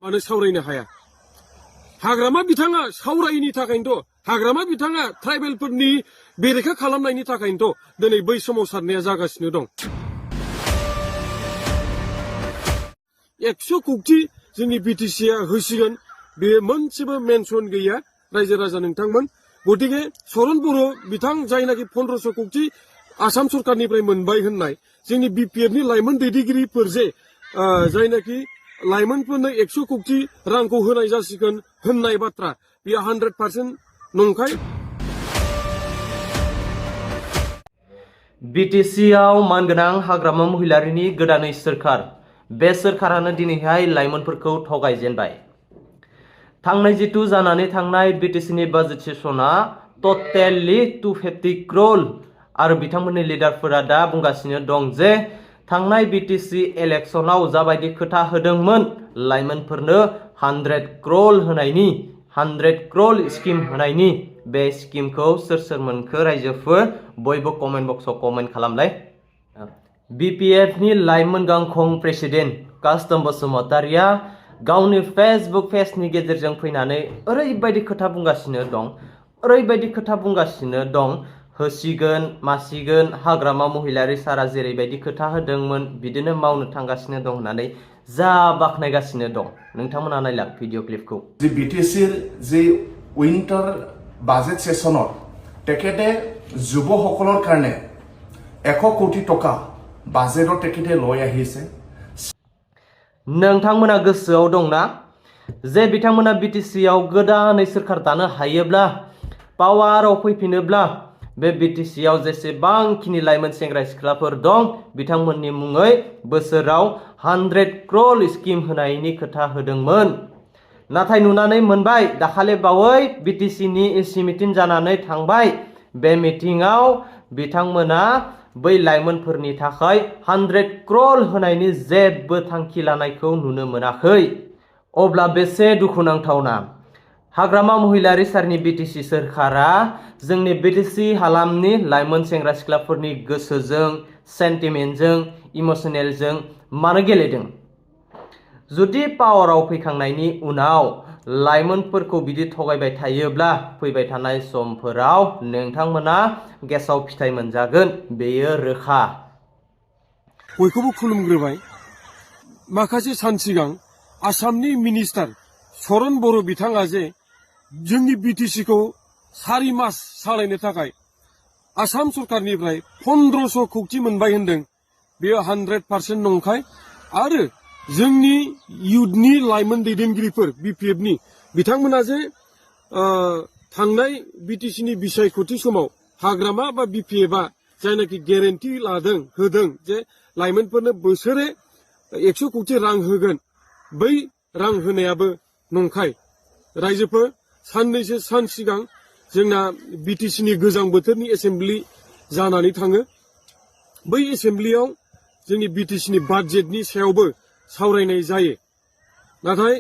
मानो सावरायनो हाया हाग्रामा बिथाङा सावरायनि थाखायनोथ' हाग्रामा बिथाङा ट्राइबेलफोरनि बेरेखा खालामनायनि थाखायनोथ' दिनै बै सोमावसारनाया जागासिनो दं 100 कौटि जोंनि बिटिसिआ होसिगोन बे मोनसेबो मेनसन गैया रायजो राजा नोंथांमोन गतिके सरन बर' बिथां जायनाखि 1500 कौटि आसाम सरकारनिफ्राय मोनबाय होननाय जोंनि बिपिएफनि लाइमोन दैदेनगिरिफोर जे जायनाखि लाइमोनफोरनो 100 कौटि रांखौ होनाय जासिगोन होननाय बाथ्रा बेयो 100% नंखाय बिटिसिआव मानगोनां हाग्रामा महिलारिनि गोदानै सोरखार बे सोरखारानो दिनैहाय लाइमोनफोरखौ थगायजेनबाय थांनाय जितु जानानै थांनाय बिटिसिनि बाजेट सेसना टटेलि 250 क्र'र आरो बिथांमोननि लिडारफोरा दा बुंगासिनो दं जे थांनाय बिटिसि इलेक्शनाव जाबायदि खोथा होदोंमोन लाइमोनफोरनो 100 क्र'र होनायनि 100 क्र'र स्किम होनायनि बे स्किमखौ सोर मोनखो रायजोफोर बयबो कमेन्ट बक्सआव कमेन्ट खालामलाय बिपिएफनि लाइमोन गांखं प्रेसिडेन्ट कास्टम बसुमतारिया गावनि फेसबुक पेजनि गेजेरजों फैनानै ओरैबायदि खोथा बुंगासिनो दं होसिगोन मासिगोन हाग्रामा महिलारि सारा जेरैबायदि खोथा होदोंमोन बिदिनो मावनो थांगासिनो दं होननानै जा बाखनायगासिनो दं नोंथांमोना नायला भिडिअ क्लिपखौ जे बिटिसिर जे उइन्टार बाजेट सेसनाव तेखेते যুৱসকলৰ কাৰণে 100 কোটি টকা বাজেটৰ তেखेতে লৈ আহিছে नोंथांमोना गोसोआव दंना जे बिथांमोना बिटिसिआव गोदानै सोरखार दानो हायोब्ला पावाराव फैफिनोब्ला बे बिटिसिआव जेसेबांखिनि लाइमोन सेंग्रा सिख्लाफोर दं बिथांमोननि मुङै बोसोराव 100 क्र'र स्किम होनायनि खोथा होदोंमोन नाथाय नुनानै मोनबाय दाखालि बावै बिटिसिनि एसि मिटिं जानानै थांबाय बे मिटिंआव बिथांमोना बै लाइमोनफोरनि थाखाय 100 क्र'र होनायनि जेबो थांखि लानायखौ नुनो मोनाखै अब्ला बेसे दुखुनांथावना हाग्रामा महिलारि सारनि बिटिसि सोरखारा जोंनि बिटिसि हालामनि लाइमोन सेंग्रा सिख्लाफोरनि गोसोजों सेन्टिमेन्टजों इमोसनेलजों मानो गेलेदों जुदि पावाराव फैखांनायनि उनाव लाइमोनफोरखौ बिदि थगायबाय थायोब्ला फैबाय थानाय समफोराव नोंथांमोना गेसाव फिथाइ मोनजागोन बेयो रोखा बयखौबो खुलुमग्रोबाय माखासे सान सिगां आसामनि मिनिस्टार सरन बर' बिथाङा जे जोंनि बिटिसिखौ 4 मास सालायनो थाखाय आसाम सरकारनिफ्राय 1500 कौटि मोनबाय होनदों बेयो 100% नंखाय आरो जोंनि युथनि लाइमोन दैदेनगिरिफोर बिपिएफनि बिथांमोना जे थांनाय बिटिसिनि बिसायख'थि समाव हाग्रामा बा बिपिएफआ जायनाखि गेरेन्टि लादों होदों जे लाइमोनफोरनो बोसोरे 100 कौटि रां होगोन बै रां होनायाबो नंखाय रायजोफोर साननैसो सान सिगां जोंना बिटिसिनि गोजां बोथोरनि एसेम्बलि जानानै थाङो बै एसेम्बलियाव जोंनि बिटिसिनि बाजेटनि सायावबो सावरायनाय जायो नाथाय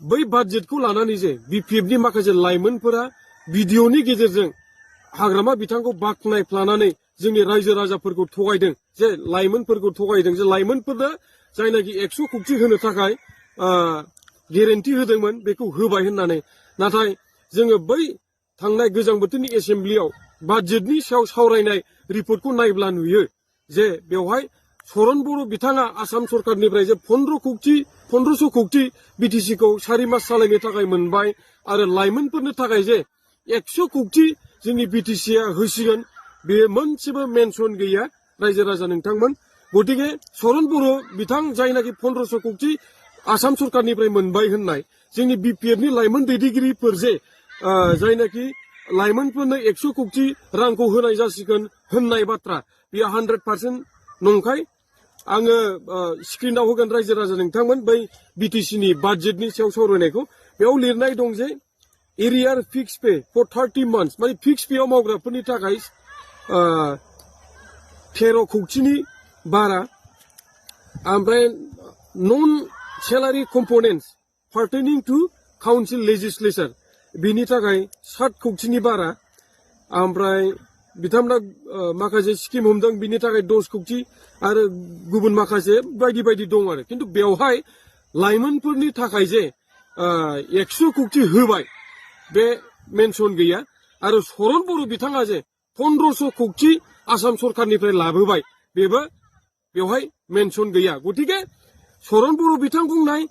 बै बाजेटखौ लानानै जे बिपिएफनि माखासे लाइमोनफोरा भिडिअनि गेजेरजों हाग्रामा बिथांखौ बाख्नायफ्लानानै जोंनि रायजो राजाफोरखौ थगायदों जे लाइमोनफोरखौ थगायदों जे लाइमोनफोरनो जायनाखि 100 कौटि होनो थाखाय गेरेन्टि होदोंमोन बेखौ होबाय होननानै नाथाय जोङो बै थांनाय गोजां बोथोरनि एसेम्बलियाव बाजेटनि सायाव सावरायनाय रिपर्टखौ नायब्ला नुयो जे बेवहाय सरन बर' बिथाङा आसाम सरकारनिफ्राय जे 1500 कौटि बिटिसिखौ 4 मास सालायनो थाखाय मोनबाय आरो लाइमोनफोरनो थाखाय जे 100 कौटि जोंनि बिटिसिआ होसिगोन बे मोनसेबो मेनसन गैया रायजो राजा नोंथांमोन गतिके सरन बर' बिथां जायनाखि 1500 कौटि आसाम सरकारनिफ्राय मोनबाय होननाय जोंनि बिपिएफनि लाइमोन दैदेनगिरिफोर जे जायनाखि लाइमोनफोरनो 100 कौटि रांखौ होनाय जासिगोन होननाय बाथ्रा बेयो 100% नंखाय आङो स्क्रिनाव होगोन रायजो राजा नोंथांमोन बै बिटिसिनि बाजेटनि सायाव सावरायनायखौ बेयाव लिरनाय दं जे एरियार फिक्स पे फर 30 मान्थ्स माने फिक्स पेआव मावग्राफोरनि थाखाय 13 कौटिनि बारा ओमफ्राय नन सेलारि कम्पनेन्ट्स पार्टेनिं टु काउन्सिल लेजिस्लेचर बिनि थाखाय 7 कौटिनि बारा ओमफ्राय बिथांमोना माखासे स्किम हमदों बिनि थाखाय 10 कौटि आरो गुबुन माखासे बायदि बायदि दं आरो किन्तु बेवहाय लाइमोनफोरनि थाखाय जे 100 कौटि होबाय बे मेनसन गैया आरो सरन बर' बिथाङा जे 1500 कौटि आसाम सरखारनिफ्राय लाबोबाय बेबो बेवहाय मेनसन गैया गतिके सरन बर' बिथां बुंनाय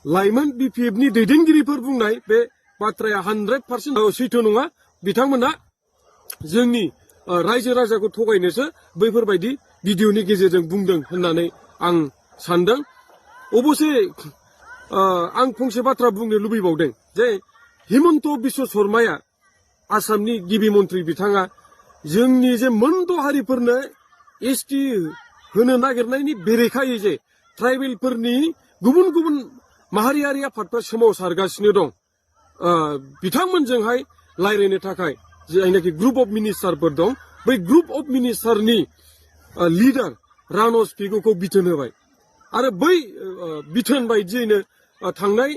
लाइमोन बिपिएफनि दैदेनगिरिफोर बुंनाय बे बाथ्राया 100% सैथो नङा बिथांमोना जोंनि रायजो राजाखौ थगायनोसो बैफोरबायदि भिडिअनि गेजेरजों बुंदों होननानै आं सानदों अबसे आं फंसे बाथ्रा बुंनो लुबैबावदों जे हिमन्त बिश्व शर्माया आसामनि गिबि मन्त्रि बिथाङा जोंनि जे मोनद' हारिफोरनो एसटि होनो नागिरनायनि बेरेखायै जे ट्राइबेलफोरनि गुबुन गुबुन माहारियारि आफादफोर सोमावसारगासिनो दं बिथांमोनजोंहाय रायज्लायनो थाखाय जायनाखि ग्रुप अफ मिनिस्टारफोर दं बै ग्रुप अफ मिनिस्टारनि लिडार रानस पेगुखौ बिथोन होबाय आरो बै बिथोन बायदियैनो थांनाय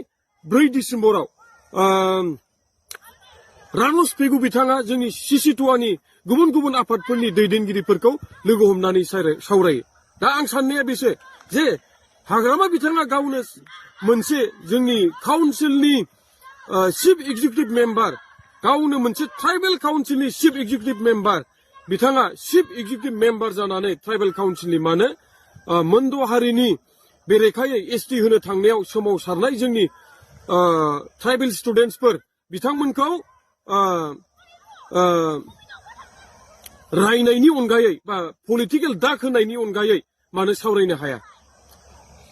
4 डिसेम्बराव रानस पेगु बिथाङा जोंनि सिसिटुवानि गुबुन गुबुन आफादफोरनि दैदेनगिरिफोरखौ लोगो हमनानै सावरायो दा आं साननाया बेसो जे हाग्रामा बिथाङा गावनो मोनसे जोंनि काउन्सिलनि चिफ एक्जिकिउटिभ मेम्बार गावनो मोनसे ट्राइबेल काउन्सिलनि चिफ एक्जिकिउटिभ मेम्बार बिथाङा चिफ एक्जिकिउटिभ मेम्बार जानानै ट्राइबेल काउन्सिलनि मानो मोनद' हारिनि बेरेखायै एसटि होनो थांनायाव सोमावसारनाय जोंनि ट्राइबेल स्टुडेन्टसफोर बिथांमोनखौ रायनायनि अनगायै बा पलिटिकेल दाग होनायनि अनगायै मानो सावरायनो हाया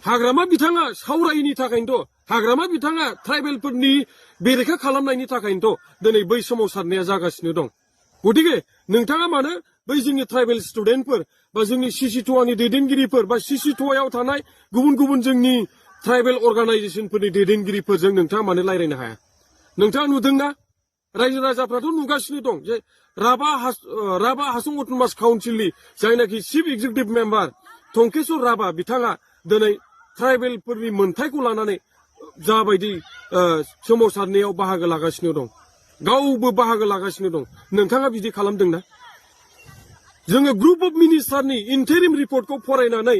हाग्रामा बिथाङा सावरायैनि थाखायनोथ' हाग्रामा बिथाङा ट्राइबेलफोरनि बेरेखा खालामनायनि थाखायनोथ' दिनै बै सोमावसारनाया जागासिनो दं गतिके नोंथाङा मानो बै जोंनि ट्राइबेल स्टुडेन्टफोर बा जोंनि सिसिटुवानि दैदेनगिरिफोर बा सिसिटुवायाव थानाय गुबुन गुबुन जोंनि ट्राइबेल अर्गानाइजेसनफोरनि दैदेनगिरिफोरजों नोंथाङा मानो रायज्लायनो हाया नोंथाङा नुदोंना रायजो राजाफ्राथ' नुगासिनो दं जे राभा हासं अट'नमास काउन्सिलनि जायनाखि chief executive member Tankeshwar Rabha बिथाङा दिनै ट्राइबेलफोरनि मोन्थायखौ लानानै जाबायदि सोमावसारनायाव बाहागो लागासिनो दं गावबो बाहागो लागासिनो दं नोंथाङा बिदि खालामदोंना जोङो ग्रुप अफ मिनिस्टारनि इन्टारिम रिपर्टखौ फरायनानै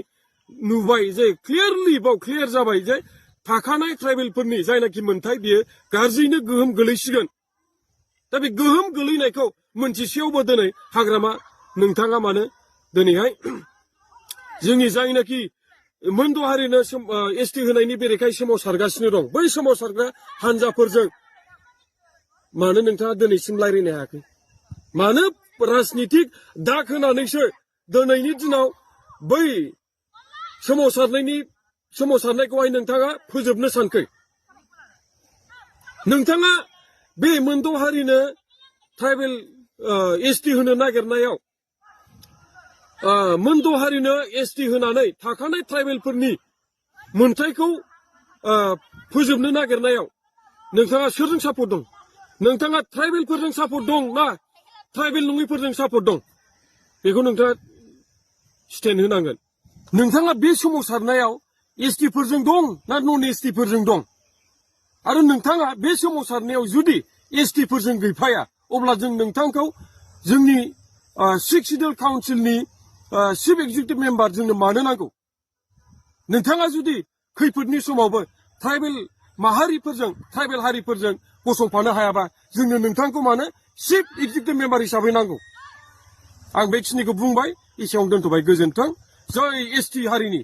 नुबाय जे क्लियारलि बाव क्लियार जाबाय जे थाखानाय ट्राइबेलफोरनि जायनाखि मोन्थाय बियो गाज्रियैनो गोहोम गोलैसिगोन दा बे गोहोम गोलैनायखौ मोनथिसेयावबो दिनै हाग्रामा नोंथाङा मानो दिनैहाय जोंनि जायनाखि मोनद' हारिनो एसटि होनायनि बेरेखायै सोमावसारगासिनो दं बै सोमावसारग्रा हान्जाफोरजों मानो नोंथाङा दिनैसिम रायज्लायनो हायाखै मानो राजनितिक दाग होनानैसो दिनैनि दिनाव बै सोमावसारनायखौहाय नोंथाङा फोजोबनो सानखै नोंथाङा बे मोनद' हारिनो ट्राइबेल एसटि होनो नागिरनायाव मोनद' हारिनो एसटि होनानै थाखानाय ट्राइबेलफोरनि मोन्थायखौ फोजोबनो नागिरनायाव नोंथाङा सोरजों सापर्ट दं नोंथाङा ट्राइबेलफोरजों सापर्ट दं ना ट्राइबेल नङिफोरजों सापर्ट दं बेखौ नोंथाङा स्टेन्ड होनांगोन नोंथाङा बे सोमावसारनायाव एसटिफोरजों दं ना नन एसटिफोरजों दं आरो नोंथाङा बे सोमावसारनायाव जुदि एसटिफोरजों गैफाया अब्ला जों नोंथांखौ जोंनि सिक्स सिडिउल काउन्सिलनि चिफ एक्जिकिउटिभ मेम्बार जोंनो मानो नांगौ नोंथाङा जुदि खैफोदनि समावबो ट्राइबेल माहारिफोरजों ट्राइबेल हारिफोरजों गसंफानो हायाबा जोंनो नोंथांखौ मानो चिफ एक्जिकिउटिभ मेम्बार हिसाबै नांगौ आं बेखिनिखौ बुंबाय एसेयावनो दोनथ'बाय गोजोन्थों जय एसटि हारिनि